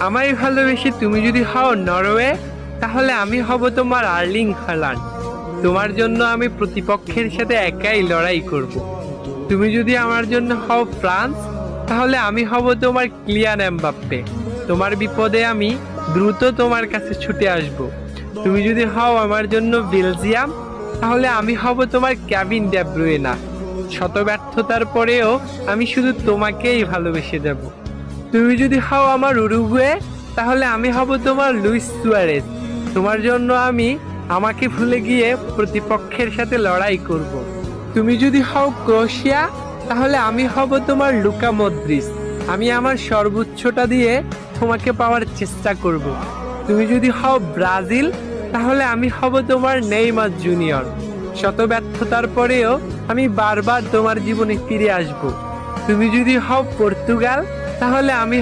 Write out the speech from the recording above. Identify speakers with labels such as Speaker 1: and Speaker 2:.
Speaker 1: আমায় ভালোবেসে তুমি যদি হও নরওয়ে, তাহলে আমি হব তোমার আর্লিং হল্যান্ড। তোমার জন্য আমি প্রতিপক্ষের সাথে একাই লড়াই করব। তুমি যদি আমার জন্য হও ফ্রান্স, তাহলে আমি হব তোমার কিলিয়ান এমবাপ্পে। তোমার বিপদে আমি দ্রুত তোমার কাছে ছুটে আসব। তুমি যদি হও আমার জন্য বেলজিয়াম, তাহলে আমি হব তোমার কেভিন ডে ব্রুয়না। শত ব্যর্থতার পরেও আমি শুধু তোমাকেই ভালোবেসে যাব। তুমি যদি হও আমার উরুগুয়ে, তাহলে আমি হব তোমার লুইস সুয়ারেজ। তোমার জন্য আমি আমাকে ভুলে গিয়ে প্রতিপক্ষের সাথে লড়াই করব। তুমি যদি হও ক্রোয়েশিয়া, তাহলে আমি হব তোমার লুকা মদ্রিচ। আমি আমার সর্বোচ্চটা দিয়ে তোমাকে পাওয়ার চেষ্টা করব। তুমি যদি হও ব্রাজিল, তাহলে আমি হব তোমার নেইমার জুনিয়র। শত ব্যর্থতার পরেও আমি বারবার তোমার জীবনে ফিরে আসব। তুমি যদি হও পর্তুগাল, তাহলে আমি